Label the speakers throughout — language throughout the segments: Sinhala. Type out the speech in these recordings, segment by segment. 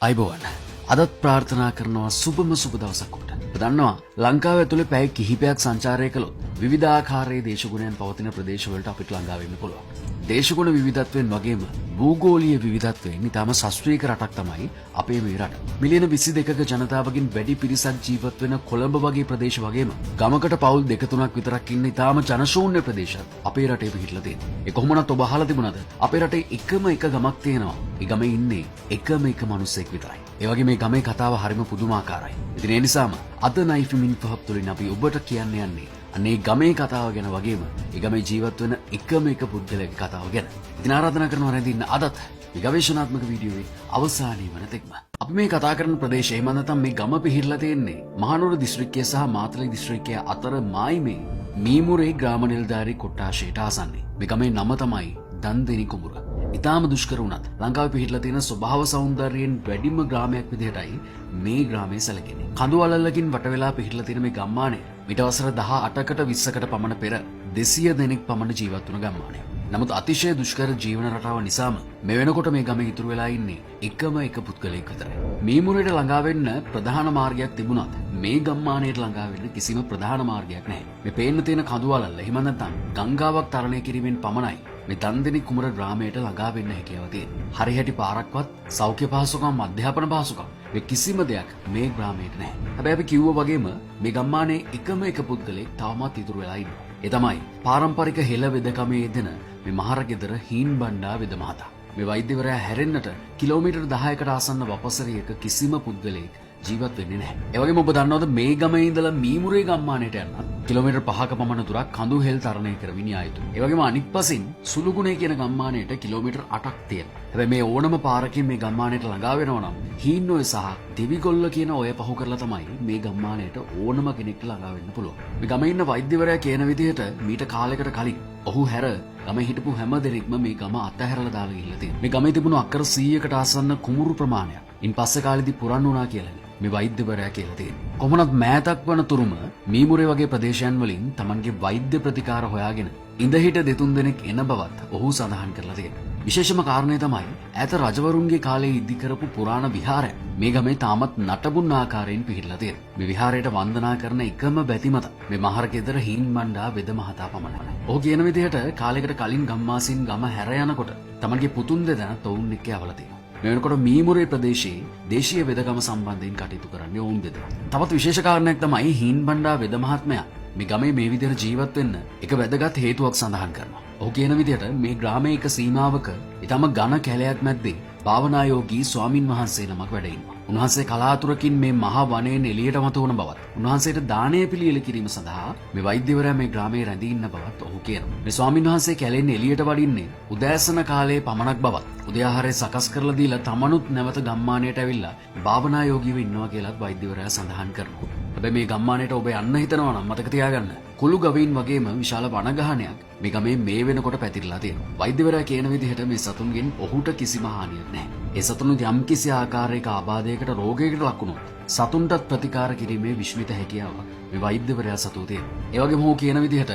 Speaker 1: අයිබෝවන් අදත් ප්‍රාර්ථනා කරනවා සුබම සුබ දවසක් ඔබට. ඔබ දන්නවා ලංකාව ඇතුලේ පැය කිහිපයක් සංචාරය කළොත් විවිධාකාරයේ දේශගුණයන් පවතින ප්‍රදේශවලට අපිට ළඟා වෙන්න පුළුවන්. දේශගුණ විවිධත්වයෙන් වගේම භූගෝලීය විවිධත්වයෙන් ඉතාම ශාස්ත්‍රීය රටක් තමයි අපේ මේ රට. මිලියන 22ක ජනතාවකින් වැඩි පිරිසක් ජීවත් වෙන කොළඹ වගේ ප්‍රදේශ වගේම ගමකට පවුල් 2-3ක් විතරක් ඉන්න ඉතාම ජනශූන්‍ය ප්‍රදේශات අපේ රටේ පිහිටලා තියෙනවා. ඒ කොහොමනත් ඔබ අහලා තිබුණාද? අපේ රටේ එකම එක ගමක් තියෙනවා. ඒ ගමේ ඉන්නේ එකම එක මිනිස්සෙක් විතරයි. ඒ වගේ මේ ගමේ කතාව හරිම පුදුමාකාරයි. ඉතින් ඒ නිසාම අද නයිෆිමින් පහප් තුලින් අපි ඔබට කියන්න යන්නේ අනේ ගමේ කතාව ගැන වගේම ඒ ගමේ ජීවත් වෙන එකම එක පුද්ගලයාගේ කතාව ගැන. ඉතින් ආරාධනා කරනවා රැඳින්න අදත් මේ ගවේෂණාත්මක වීඩියෝවේ අවසානයේ වන තෙක්ම. අපි මේ කතා කරන ප්‍රදේශය එහෙම නැත්නම් මේ ගම පිහිටලා තියෙන්නේ මහනුවර දිස්ත්‍රික්කය සහ මාතලේ දිස්ත්‍රික්කය අතර මායිමේ මීමුරේ ග්‍රාම නිලධාරී කොට්ටාශයට ආසන්නයි. මේ ගමේ නම තමයි දන්දෙනි කුඹුර. ඉතාම දුෂ්කර වුණත් ලංකාවේ පිහිටලා තියෙන ස්වභාව සෞන්දර්යයෙන් වැඩිම ග්‍රාමයක් විදිහටයි මේ ග්‍රාමය සැලකෙන්නේ. කඳු වළල්ලකින් වට වෙලා පිහිටලා තියෙන මේ ගම්මානය ඊට වසර 18කට 20කට පමණ පෙර 200 දෙනෙක් පමණ ජීවත් වුණ ගම්මානයක්. නමුත් අතිශය දුෂ්කර ජීවන රටාව නිසාම මේ වෙනකොට මේ ගමේ ඉතුරු වෙලා ඉන්නේ එකම එක පුද්ගලයෙක් විතරයි. මීමුරේට ළඟා වෙන්න ප්‍රධාන මාර්ගයක් තිබුණත් මේ ගම්මානයට ළඟා වෙන්න කිසිම ප්‍රධාන මාර්ගයක් නැහැ. මේ පේන්න තියෙන කඳු වළල්ල එහෙම නැත්නම් ගංගාවක් තරණය කිරීමෙන් පමණයි මේ දන්දෙනි කුමර ග්‍රාමයට ළඟා වෙන්න හැකියාව තියෙනවා. හරිහැටි පාරක්වත් සෞඛ්‍ය පහසුකම් අධ්‍යාපන පහසුකම් මේ කිසිම දෙයක් මේ ග්‍රාමයට නැහැ. හැබැයි අපි කිව්වා වගේම මේ ගම්මානයේ එකම එක පුද්ගලෙක් තවමත් ඉතුරු වෙලා ඉන්නවා. ඒ තමයි පාරම්පරික හෙළ වෙදකමේ යෙදෙන මේ මහරගෙදර හීන් බණ්ඩා වෙද මහතා. මේ වෛද්‍යවරයා හැරෙන්නට කිලෝමීටර් 10කට ආසන්න වපසරියක කිසිම පුද්ගලයෙක් ජීවත් වෙන්නේ නැහැ. ඒ වගේම ඔබ දන්නවද මේ ගමේ ඉඳලා මීමුරේ ගම්මානයට යන්න කිලෝමීටර් 5ක පමණ දුරක් කඳු හෙල් තරණය කරමින් යා යුතුයි. ඒ වගේම අනිත් පසින් සුළුගුණේ කියන ගම්මානයට කිලෝමීටර් 8ක් තියෙනවා. හැබැයි මේ ඕනම පාරකින් මේ ගම්මානයට ළඟා වෙනවා නම් හීන්නොය සහ දෙවිගොල්ල කියන ඔය පහු කරලා තමයි මේ ගම්මානයට ඕනම කෙනෙක්ට ළඟා වෙන්න පුළුවන්. මේ ගමේ ඉන්න වෛද්‍යවරයා කියන විදිහට මීට කාලයකට කලින් ඔහු හැර ගමේ හිටපු හැම දෙනෙක්ම මේ ගම අතහැරලා දාලා ගිහිල්ලා තියෙනවා. මේ ගමේ තිබුණු අක්කර 100කට ආසන්න කුමුරු ප්‍රමාණයක් ඉන් පස්සේ කාලෙදී පුරන් වුණා කියලා මේ වෛද්‍යවරයා කියලා තියෙනවා. කොහොමනත් මෑතක් වන තුරුම මීමුරේ වගේ ප්‍රදේශයන් වලින් Tamanගේ වෛද්‍ය ප්‍රතිකාර හොයාගෙන ඉඳහිට දෙතුන් දෙනෙක් එන බවත් ඔහු සඳහන් කරලා තියෙනවා. විශේෂම කාරණය තමයි ඈත රජවරුන්ගේ කාලේ ඉදි කරපු පුරාණ විහාරය මේ ගමේ තාමත් නටබුන් ආකාරයෙන් පිහිටලා තියෙනවා. මේ විහාරයට වන්දනා කරන එකම බැතිමත මේ මහරගෙදර හීන් මණ්ඩා වෙද මහතා පමණයි. ඔහු කියන විදිහට කාලයකට කලින් ගම්වාසීන් ගම හැර යනකොට Tamanගේ පුතුන් දෙදෙනා තොවුන් එක්ක යවලා තියෙනවා. මේ වෙනකොට මීමුරේ ප්‍රදේශයේ දේශීය වෙදකම සම්බන්ධයෙන් කටයුතු කරන්නේ ඔවුන් දෙදෙනා. තවත් විශේෂ කාරණයක් තමයි හීන් බණ්ඩා වෙද මහත්මයා මේ ගමේ මේ විදිහට ජීවත් වෙන්න එක වැදගත් හේතුවක් සඳහන් කරනවා. ඔහු කියන විදිහට මේ ග්‍රාමයේ එක සීමාවක ඊටම ඝන කැලයක් මැද්දේ භාවනායෝගී ස්වාමින් වහන්සේ නමක් වැඩ ඉන්නවා. උන්වහන්සේ කලාතුරකින් මේ මහා වනයෙන් එළියට මතුවන බවත් උන්වහන්සේට දානය පිළියෙල කිරීම සඳහා මේ වෛද්‍යවරයා මේ ග්‍රාමයේ රැඳී ඉන්න බවත් ඔහු කියනවා. මේ ස්වාමින් වහන්සේ කැලෙන් එළියට වඩින්නේ උදෑසන කාලයේ පමණක් බවත් උදේ ආහාරය සකස් කරලා දීලා තමනුත් නැවත ගම්මානයට ඇවිල්ලා භාවනායෝගීව ඉන්නවා කියලාත් වෛද්‍යවරයා සඳහන් කරනවා. හැබැයි මේ ගම්මානයට ඔබ යන්න හිතනවා නම් මතක තියාගන්න කුළු ගවයින් වගේම විශාල වනගහනයක් මේ ගමේ මේ වෙනකොට පැතිරලා තියෙනවා. වෛද්‍යවරයා කියන විදිහට මේ සතුන්ගෙන් ඔහුට කිසිම හානියක් නැහැ. ඒ සතුන් යම් කිසි ආකාරයක ආබාධයකට රෝගයකට ලක් වුණොත් සතුන්ටත් ප්‍රතිකාර කිරීමේ විශ්මිත හැකියාව මේ වෛද්‍යවරයා සතුව තියෙනවා. ඒ වගේම ඔහු කියන විදිහට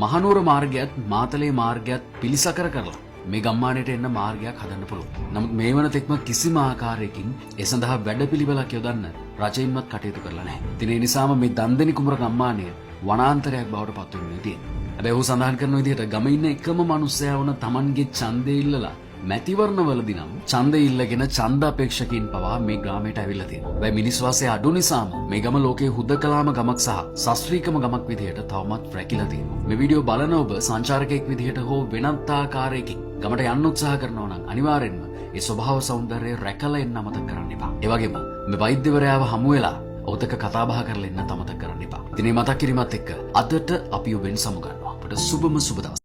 Speaker 1: මහනුවර මාර්ගයත් මාතලේ මාර්ගයත් පිළිසකර කරලා මේ ගම්මානයට එන්න මාර්ගයක් හදන්න පුළුවන්. නමුත් මේ වන තෙක්ම කිසිම ආකාරයකින් ඒ සඳහා වැඩපිළිවෙලක් යොදන්න රජයින්වත් කටයුතු කරලා නැහැ. ඉතින් ඒ නිසාම මේ දන්දෙනි කුමර ගම්මානය වනාන්තරයක් බවට පත් වෙන්නේ තියෙනවා. හැබැයි ඔහු සඳහන් කරන විදිහට ගමේ ඉන්න එකම මිනිස්සයා වුණ Tamanගේ ඡන්දය ඉල්ලලා මැතිවරණවලදී නම් ඡන්දය ඉල්ලගෙන ඡන්ද අපේක්ෂකයින් පවා මේ ග්‍රාමයට ඇවිල්ලා තියෙනවා. හැබැයි මිනිස් වාසය අඩු නිසාම මේ ගම ලෝකයේ හුදකලාම ගමක් සහ ශාස්ත්‍රීයකම ගමක් විදිහට තවමත් රැකිලා තියෙනවා. මේ වීඩියෝ බලන ඔබ සංචාරකයෙක් විදිහට හෝ වෙනත් ආකාරයකින් ගමට යන්න උත්සාහ කරනවා නම් අනිවාර්යෙන්ම ඒ ස්වභාව සෞන්දර්යය රැකලා එන්න අමතක කරන්න එපා. ඒ වගේම මේ වෛද්‍යවරයාව හමු වෙලා ඔහුත් එක්ක කතා බහ කරලා එන්න අමතක කරන්න එපා. ඉතින් මේ මතක් කිරීමත් එක්ක අදට අපි ඔබෙන් සමු ගන්නවා. අපට සුබම සුබ දවසක්.